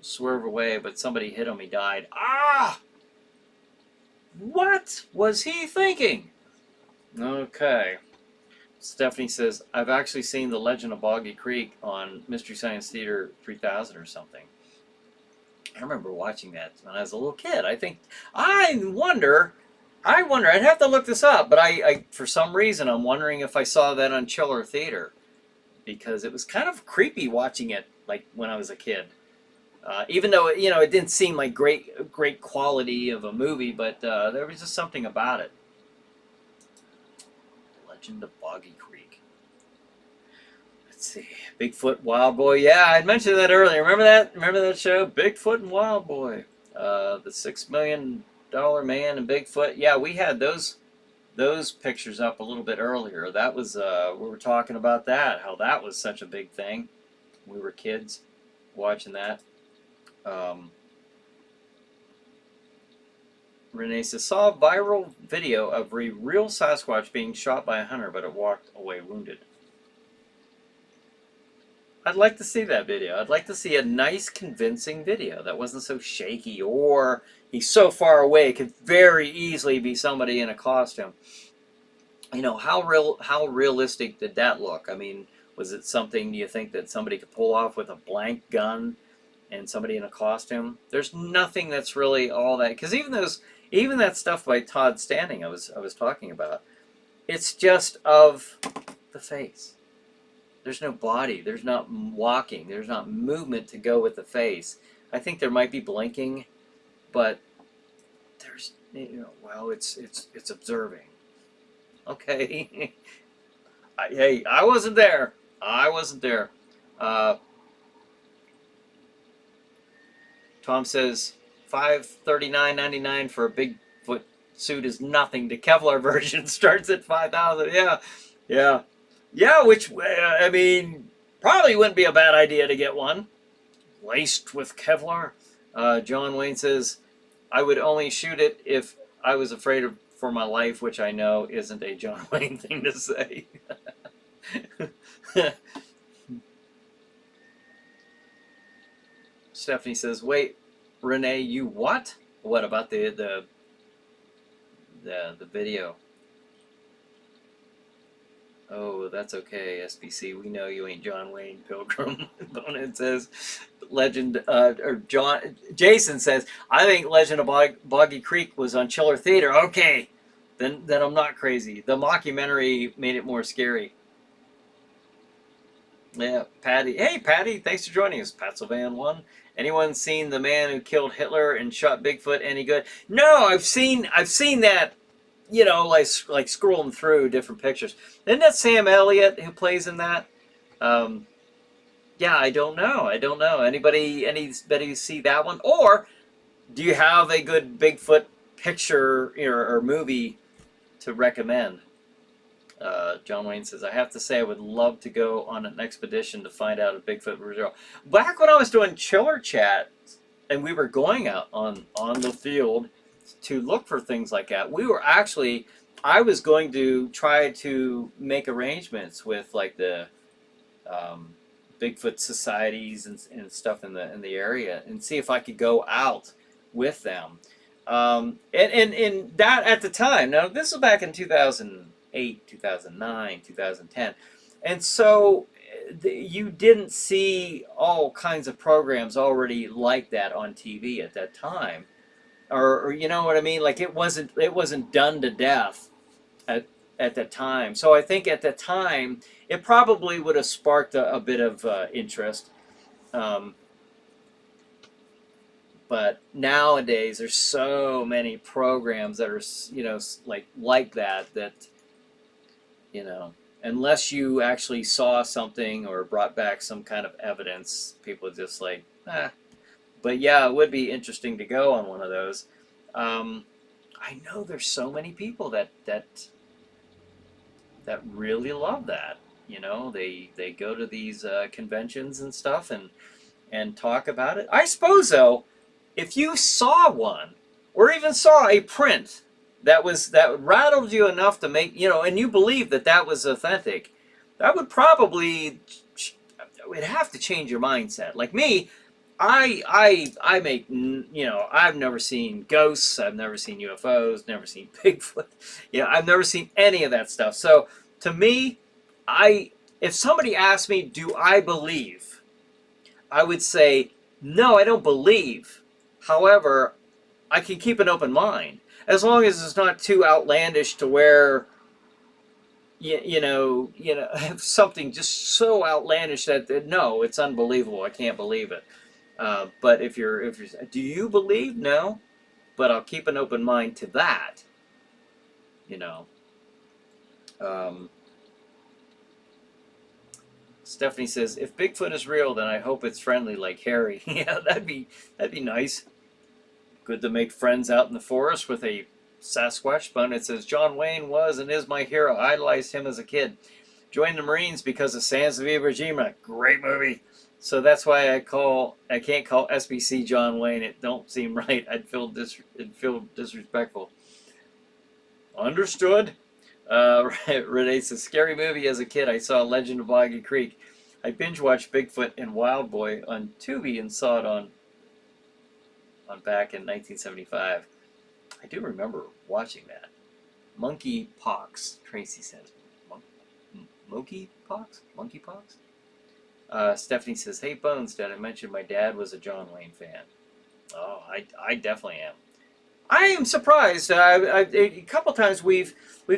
swerve away, but somebody hit him. He died. Ah! What was he thinking? Okay. Stephanie says, I've actually seen The Legend of Boggy Creek on Mystery Science Theater 3000 or something. I remember watching that when I was a little kid. I wonder, I'd have to look this up, but I for some reason, I'm wondering if I saw that on Chiller Theater, because it was kind of creepy watching it, like, when I was a kid. Even though, you know, it didn't seem like great quality of a movie, but there was just something about it. Legend of Boggy Creek. Let's see. Bigfoot, Wild Boy. Yeah, I mentioned that earlier. Remember that? Remember that show? Bigfoot and Wild Boy. The $6 Million Man and Bigfoot. Yeah, we had those pictures up a little bit earlier. That was, we were talking about that, how that was such a big thing. We were kids watching that. Renee says, saw a viral video of a real Sasquatch being shot by a hunter, but it walked away wounded. I'd like to see that video. I'd like to see a nice, convincing video that wasn't so shaky, or he's so far away it could very easily be somebody in a costume. You know, how realistic did that look? I mean, was it something you think that somebody could pull off with a blank gun and somebody in a costume? There's nothing that's really all that, because even that stuff by Todd Standing I was talking about, it's just of the face. There's no body. There's not walking. There's not movement to go with the face. I think there might be blinking, but there's, you know, well, it's observing. Okay. Hey, I wasn't there. I wasn't there. Tom says $539.99 for a Bigfoot suit is nothing. The Kevlar version starts at $5,000. Yeah. Which, I mean, probably wouldn't be a bad idea to get one laced with Kevlar. John Wayne says, I would only shoot it if I was afraid for my life, which I know isn't a John Wayne thing to say. Stephanie says, wait, Renee, you what? What about the video? Oh, that's okay, SBC. We know you ain't John Wayne Pilgrim. Bonehead says, Jason says, I think Legend of Boggy Creek was on Chiller Theater. Okay, then I'm not crazy. The mockumentary made it more scary. Yeah, Patty. Hey, Patty, thanks for joining us. Pat Sylvan 1. Anyone seen The Man Who Killed Hitler and Shot Bigfoot any good? No, I've seen that, you know, like scrolling through different pictures. Isn't that Sam Elliott who plays in that? Yeah, I don't know. Anybody see that one? Or do you have a good Bigfoot picture or movie to recommend? John Wayne says, I have to say I would love to go on an expedition to find out if Bigfoot was real. Back when I was doing Chiller Chat and we were going out on the field to look for things like that, we were actually I was going to try to make arrangements with like the um, Bigfoot societies and stuff in the area and see if I could go out with them. And that at the time, now this was back in 2008, 2009, 2010. And so you didn't see all kinds of programs already like that on TV at that time. Or you know what I mean? Like it wasn't done to death at at that time. So I think at the time it probably would have sparked a bit of interest. Um, but nowadays there's so many programs that are like that you know unless you actually saw something or brought back some kind of evidence, people are just like But yeah, it would be interesting to go on one of those. Um, I know there's so many people that really love that. They go to these conventions and stuff and talk about it. I suppose though, if you saw one or even saw a print that rattled you enough to make and you believe that that was authentic, that would probably would have to change your mindset. Like me, I make I've never seen ghosts, I've never seen UFOs, never seen Bigfoot, I've never seen any of that stuff. So to me, I if somebody asked me, do I believe? I would say no, I don't believe. However, I can keep an open mind as long as it's not too outlandish to where something just so outlandish that no, it's unbelievable. I can't believe it. But if you're, do you believe? No, but I'll keep an open mind to that. You know. Um, Stephanie says, if Bigfoot is real, then I hope it's friendly like Harry. Yeah, that'd be nice. Good to make friends out in the forest with a Sasquatch bun. It says John Wayne was and is my hero. I idolized him as a kid. Joined the Marines because of Sands of Iwo Jima. Great movie. So that's why I can't call SBC John Wayne. It don't seem right. It'd feel disrespectful. Understood. Renee says, scary movie as a kid. I saw Legend of Boggy Creek. I binge watched Bigfoot and Wild Boy on Tubi and saw it on back in 1975. I do remember watching that. Monkey pox, Tracy says. Monkey pox? Monkey pox? Stephanie says, hey Bones, did I mention my dad was a John Wayne fan? Oh, I definitely am. I am surprised. A couple times we've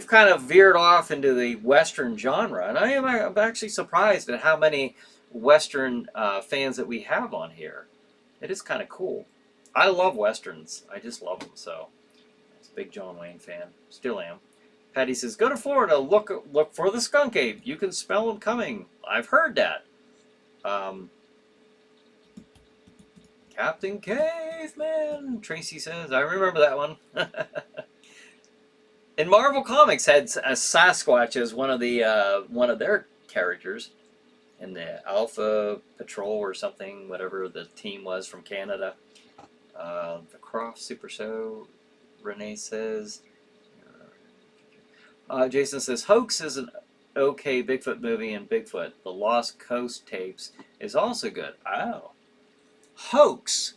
kind of veered off into the Western genre, and I'm actually surprised at how many Western fans that we have on here. It is kind of cool. I love Westerns. I just love them. So, I was a big John Wayne fan. Still am. Patty says, go to Florida. Look for the skunk ape. You can smell them coming. I've heard that. Captain Caveman, Tracy says. I remember that one. And Marvel Comics had a Sasquatch as one of their characters in the Alpha Patrol or something, whatever the team was from Canada. The Croft Super Show, Renee says. Jason says, Hoax is an okay Bigfoot movie, and Bigfoot, The Lost Coast Tapes, is also good. Oh. Hoax.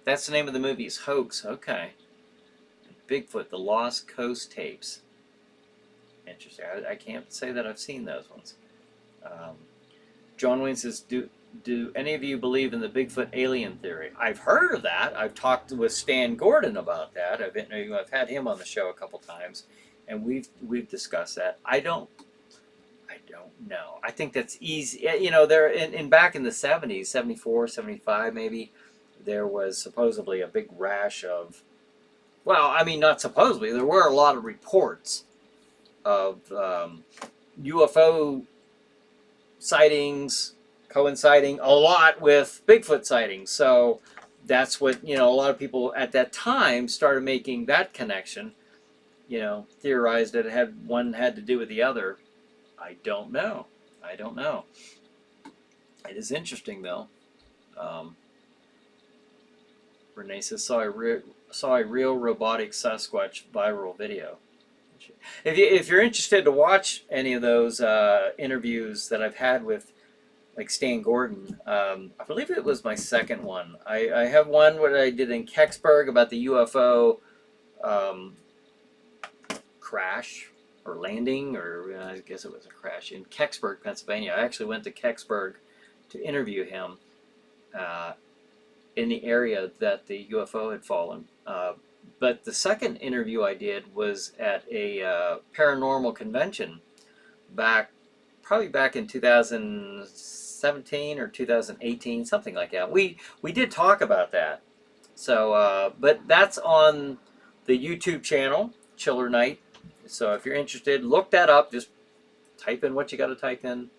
That's the name of the movie, is Hoax. Okay. Bigfoot, The Lost Coast Tapes. Interesting. I can't say that I've seen those ones. John Wayne says, do any of you believe in the Bigfoot alien theory? I've heard of that. I've talked with Stan Gordon about that. I've had him on the show a couple times, and we've discussed that. I don't know. I think that's easy. There in back in the 70s, 74, 75 maybe, there was supposedly a big rash of, well, I mean, not supposedly, there were a lot of reports of UFO sightings coinciding a lot with Bigfoot sightings. So that's what, a lot of people at that time started making that connection, theorized that one had to do with the other. I don't know. It is interesting, though. Renee says, saw a real robotic Sasquatch viral video. If you're interested to watch any of those interviews that I've had with like Stan Gordon, I believe it was my second one. I have one where I did in Kecksburg about the UFO crash or landing, or I guess it was a crash in Kecksburg, Pennsylvania. I actually went to Kecksburg to interview him in the area that the UFO had fallen. But the second interview I did was at a paranormal convention probably back in 2017 or 2018, something like that. We did talk about that. So, but that's on the YouTube channel, Chiller Night. So if you're interested, look that up. Just type in what you got to type in.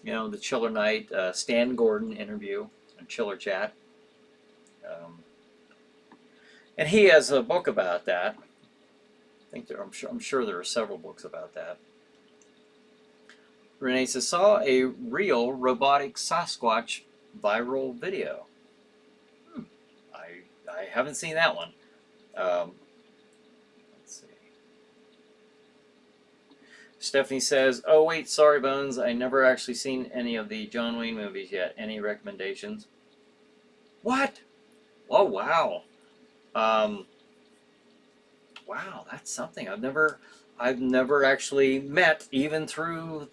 You know, the Chiller Night, Stan Gordon interview, and Chiller Chat. And he has a book about that. I'm sure there are several books about that. Renee says, saw a real robotic Sasquatch viral video. I haven't seen that one. Let's see. Stephanie says, oh wait, sorry Bones, I never actually seen any of the John Wayne movies yet. Any recommendations? What? Oh wow. Wow, that's something I've never actually met, even through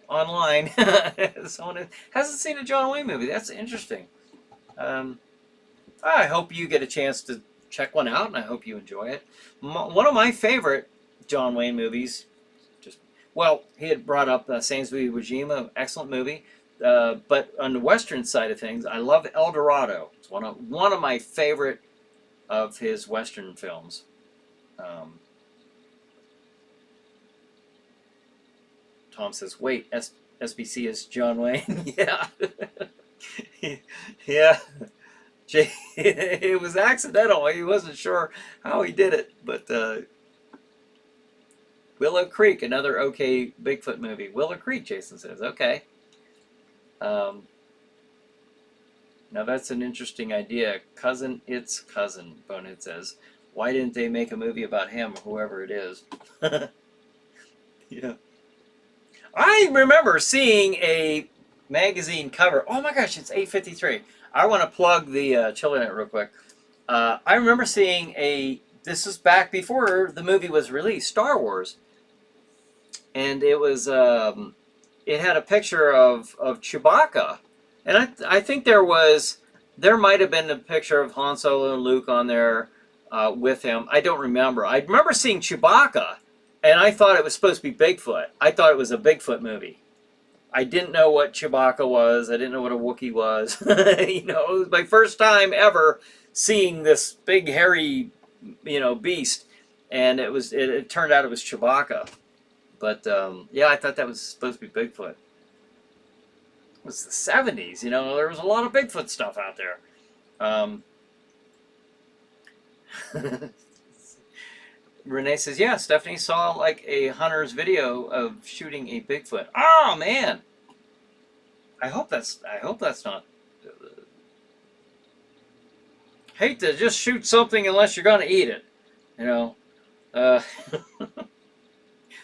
online, someone who hasn't seen a John Wayne movie. That's interesting. I hope you get a chance to check one out, and I hope you enjoy it. One of my favorite John Wayne movies, well, he had brought up Sans Iwo Jima, excellent movie. But on the Western side of things, I love El Dorado. It's one of my favorite of his Western films. Tom says, wait, SBC is John Wayne? Yeah. Yeah. It was accidental. He wasn't sure how he did it. But Willow Creek, another okay Bigfoot movie. Willow Creek, Jason says. Okay. Now that's an interesting idea. Cousin, it's cousin, Bonehead says. Why didn't they make a movie about him, whoever it is? Yeah. I remember seeing a magazine cover. Oh my gosh, it's 8:53. I want to plug the Chillernet real quick. I remember seeing this is back before the movie was released, Star Wars. And it was, it had a picture of Chewbacca. And I think there might have been a picture of Han Solo and Luke on there with him. I don't remember. I remember seeing Chewbacca, and I thought it was supposed to be Bigfoot. I thought it was a Bigfoot movie. I didn't know what Chewbacca was. I didn't know what a Wookiee was. You know, it was my first time ever seeing this big, hairy, beast. And it turned out it was Chewbacca. But, yeah, I thought that was supposed to be Bigfoot. It was the 70s, there was a lot of Bigfoot stuff out there. Renee says, yeah, Stephanie saw like a hunter's video of shooting a Bigfoot. Oh man, I hope that's not. Hate to just shoot something unless you're gonna eat it,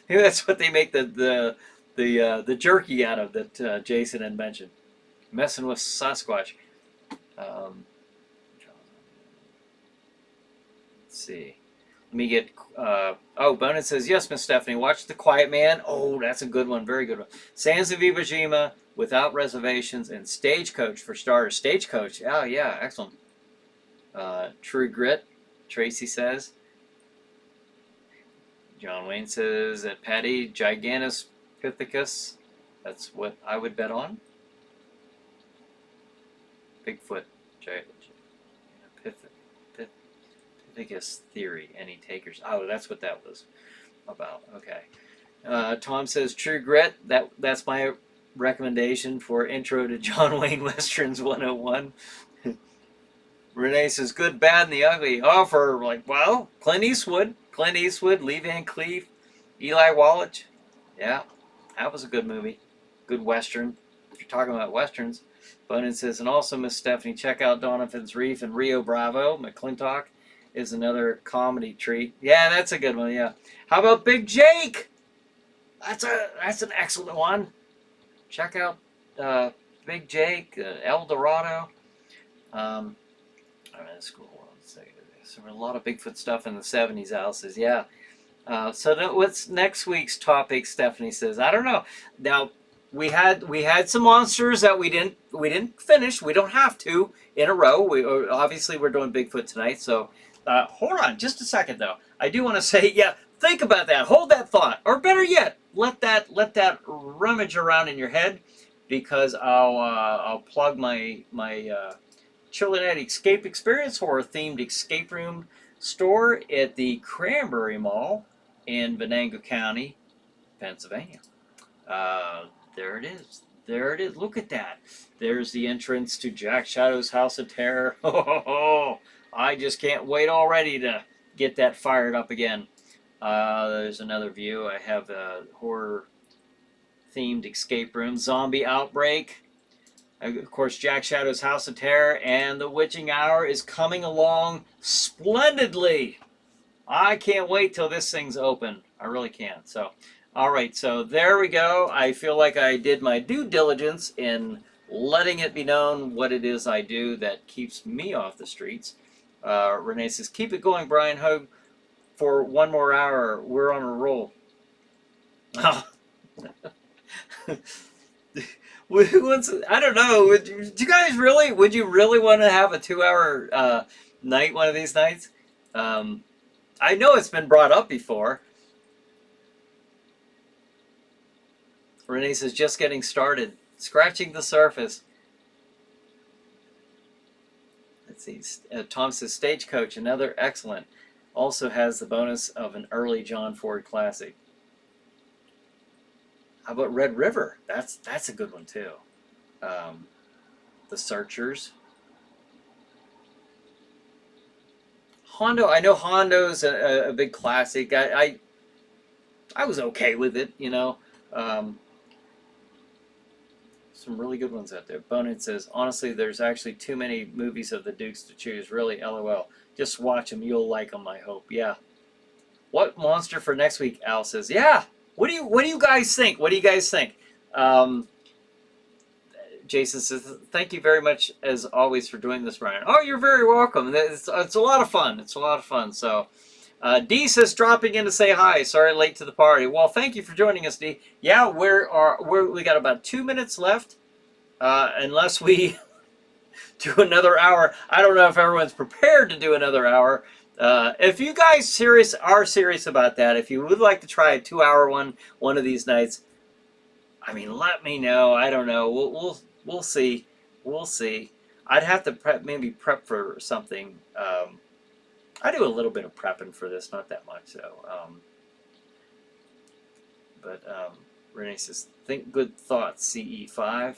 Maybe that's what they make the jerky out of that Jason had mentioned. Messing with Sasquatch. Let's see. Let me get. Bonin says, yes, Miss Stephanie, watch The Quiet Man. Oh, that's a good one. Very good one. Sans of Iwo Jima, Without Reservations, and Stagecoach for starters. Stagecoach. Oh, yeah. Excellent. True Grit, Tracy says. John Wayne says that Patty, Gigantus Pithecus. That's what I would bet on. Bigfoot. Pithecus theory. Any takers? Oh, that's what that was about. Okay. Tom says True Grit. That's my recommendation for Intro to John Wayne Westerns 101. Renee says Good, Bad, and the Ugly. Oh, for Clint Eastwood, Lee Van Cleef, Eli Wallach. Yeah, that was a good movie. Good Western. If you're talking about Westerns. Bonin says, and also, Miss Stephanie, check out Donovan's Reef and Rio Bravo, McClintock. is another comedy treat. Yeah, that's a good one. Yeah. How about Big Jake? That's an excellent one. Check out Big Jake, El Dorado. I'm in school. So there were a lot of Bigfoot stuff in the 70s. Al says, yeah. So what's next week's topic? Stephanie says, I don't know. Now we had some monsters that we didn't finish. We don't have to in a row. Obviously we're doing Bigfoot tonight. So hold on just a second though. I do want to say, yeah, think about that. Hold that thought, or better yet, let that rummage around in your head, because I'll plug my Children at Escape Experience horror themed escape room store at the Cranberry Mall in Venango County, Pennsylvania. There it is. There it is. Look at that. There's the entrance to Jack Shadow's House of Terror. Oh, I just can't wait already to get that fired up again. There's another view. I have a horror themed escape room. Zombie Outbreak. Of course, Jack Shadow's House of Terror, and The Witching Hour is coming along splendidly. I can't wait till this thing's open. I really can't. So, all right. So there we go. I feel like I did my due diligence in letting it be known what it is I do that keeps me off the streets. Renee says, keep it going, Bryan Hogue, for one more hour. We're on a roll. I don't know. Would you really want to have a 2-hour night one of these nights? I know it's been brought up before. Renee says, just getting started. Scratching the surface. Let's see. Tom says, Stagecoach, another excellent. Also has the bonus of an early John Ford classic. How about Red River? That's a good one too. The Searchers. Hondo. I know Hondo's a big classic. I was okay with it, you know. Some really good ones out there. Bonin says, honestly, there's actually too many movies of the Dukes to choose. Really, LOL. Just watch them. You'll like them, I hope. Yeah. What monster for next week? Al says, yeah. What do you guys think? What do you guys think? Jason says, thank you very much, as always, for doing this, Bryan. Oh, you're very welcome. It's a lot of fun. It's a lot of fun. So, D says, dropping in to say hi. Sorry, late to the party. Well, thank you for joining us, D. Yeah, we got about 2 minutes left, unless we do another hour. I don't know if everyone's prepared to do another hour. If you guys are serious about that, if you would like to try a 2-hour one of these nights, I mean, let me know. I don't know. We'll see. We'll see. I'd have to maybe prep for something. I do a little bit of prepping for this, not that much. So, Renee says, think good thoughts. CE5.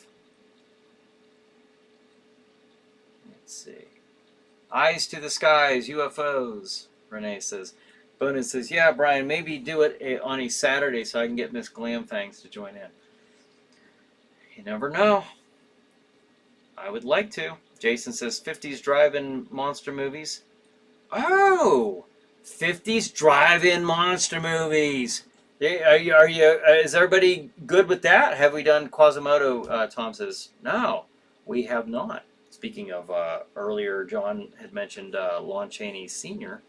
Let's see. Eyes to the skies, UFOs, Renee says. Bonin says, yeah, Bryan, maybe do it on a Saturday so I can get Miss Glamfangs to join in. You never know. I would like to. Jason says, 50s drive-in monster movies. Oh! 50s drive-in monster movies. Is everybody good with that? Have we done Quasimodo? Tom says, no, we have not. Speaking of earlier, John had mentioned Lon Chaney Sr.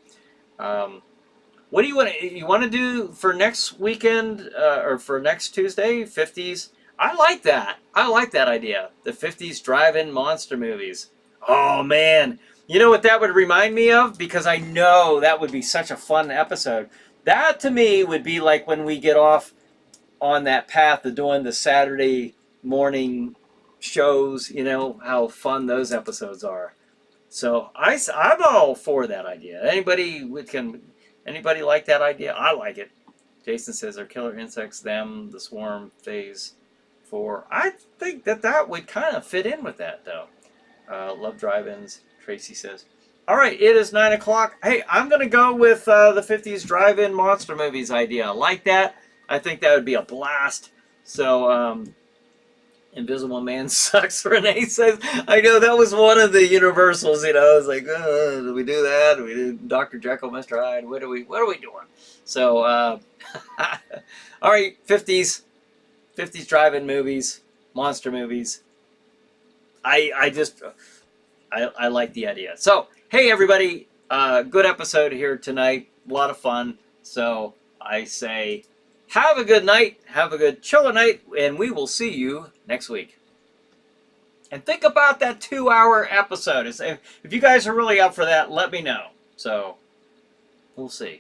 What do you want to do for next weekend or for next Tuesday? 50s. I like that. I like that idea. The 50s drive-in monster movies. Oh man, you know what that would remind me of? Because I know that would be such a fun episode. That to me would be like when we get off on that path of doing the Saturday morning shows, you know, how fun those episodes are. So I'm all for that idea. Anybody like that idea? I like it. Jason says, are killer insects them, the swarm phase 4? I think that would kind of fit in with that, though. Love drive-ins, Tracy says. All right, it is 9 o'clock. Hey, I'm going to go with the 50s drive-in monster movies idea. I like that. I think that would be a blast. So, Invisible Man sucks, Renee says. I know that was one of the universals, you know. It's like, do we do that? Do we do Dr. Jekyll, Mr. Hyde? What are we doing? So, all right, 50s drive-in movies, monster movies. I just, I like the idea. So, hey, everybody, good episode here tonight. A lot of fun. So, I say, have a good night. Have a good chiller night. And we will see you next week. And think about that 2-hour episode. If you guys are really up for that, let me know. So, we'll see.